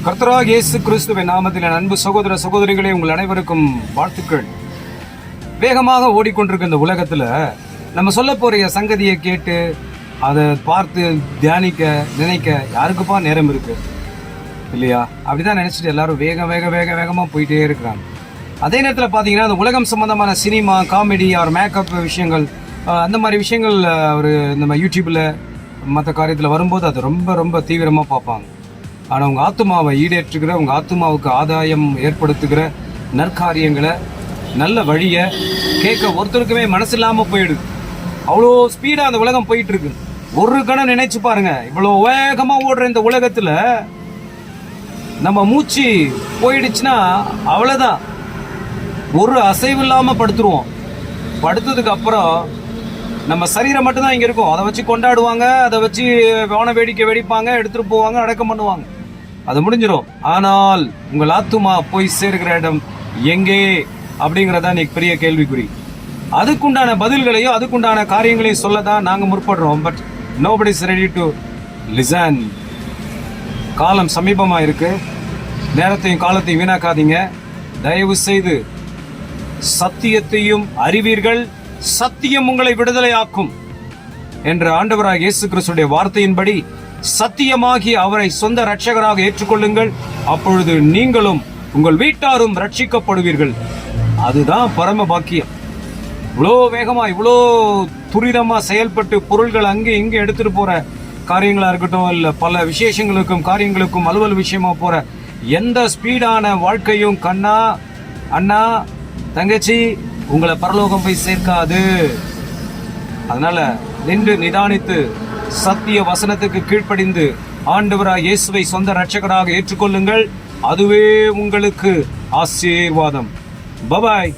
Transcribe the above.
கர்த்தராகிய இயேசு கிறிஸ்துவின் நாமத்தில் அன்பு சகோதர சகோதரிகளே, உங்கள் அனைவருக்கும் வாழ்த்துக்கள். வேகமாக ஓடிக்கொண்டிருக்க இந்த உலகத்துல நம்ம சொல்ல போற சங்கதியை கேட்டு அதை பார்த்து தியானிக்க நினைக்க யாருக்குப்பா நேரம் இருக்கு இல்லையா? அப்படிதான் நினைச்சிட்டு எல்லாரும் வேகமா போயிட்டே இருக்கிறாங்க. அதே நேரத்தில் பார்த்தீங்கன்னா அந்த உலகம் சம்பந்தமான சினிமா, காமெடி, அவர் மேக்கப் விஷயங்கள், அந்த மாதிரி விஷயங்கள் ஒரு நம்ம யூடியூப்ல மற்ற காரியத்தில் வரும்போது அது ரொம்ப தீவிரமாக பார்ப்பாங்க. ஆனால் உங்கள் ஆத்துமாவை ஈடேற்றுகிற, உங்கள் ஆத்துமாவுக்கு ஆதாயம் ஏற்படுத்துகிற நற்காரியங்களை, நல்ல வழியை கேட்க ஒருத்தருக்குமே மனசு இல்லாமல் போயிடுது. அவ்வளோ ஸ்பீடாக அந்த உலகம் போயிட்டு இருக்கு. ஒரு கணம் நினைச்சு பாருங்க, இவ்வளோ வேகமாக ஓடுற இந்த உலகத்தில் நம்ம மூச்சு போயிடுச்சுன்னா அவ்வளோதான், ஒரு அசைவு இல்லாமல் படுத்துருவோம். படுத்ததுக்கு அப்புறம் நம்ம சரீரம் மட்டும்தான் இங்கே இருக்கும். அதை வச்சு கொண்டாடுவாங்க, அதை வச்சு வான வேடிக்கை வெடிப்பாங்க, எடுத்துகிட்டு போவாங்க, அடக்கம் பண்ணுவாங்க, அது முடிஞ்சிடும். ஆனால் உங்கள் ஆத்துமா போய் சேர்கிற இடம் எங்கே அப்படிங்கிறதா இன்னைக்கு பெரிய கேள்விக்குறி. அதுக்குண்டான பதில்களையும் அதுக்குண்டான காரியங்களையும் சொல்ல தான் நாங்கள் முற்படுறோம். But nobody is ready to listen. காலம் சமீபமாக இருக்கு. நேரத்தையும் காலத்தையும் வீணாக்காதீங்க. தயவு செய்து சத்தியத்தையும் அறிவீர்கள், சத்தியம் உங்களை விடுதலையாக்கும் என்ற ஆண்டவராக இயேசு கிறிஸ்துடைய வார்த்தையின்படி சத்தியமாகி அவரை சொந்த இரட்சகராக ஏற்றுக்கொள்ளுங்கள். அப்பொழுது நீங்களும் உங்கள் வீட்டாரும் ரட்சிக்கப்படுவீர்கள். அதுதான் பரம பாக்கியம். இவ்வளோ வேகமா, இவ்வளோ துரிதமா செயல்பட்டு பொருள்கள் அங்கே இங்கே எடுத்துட்டு போற காரியங்களா இருக்கட்டும், இல்ல பல விசேஷங்களுக்கும் காரியங்களுக்கும் அலுவல் விஷயமா போற எந்த ஸ்பீடான வாழ்க்கையும் கண்ணா, அண்ணா, தங்கச்சி, உங்களை பரலோகம் போய் சேர்க்காது. அதனால நின்று நிதானித்து சத்திய வசனத்துக்கு கீழ்ப்படிந்து ஆண்டவராக இயேசுவை சொந்த இரட்சகராக ஏற்றுக்கொள்ளுங்கள். அதுவே உங்களுக்கு ஆசீர்வாதம். பபாய்.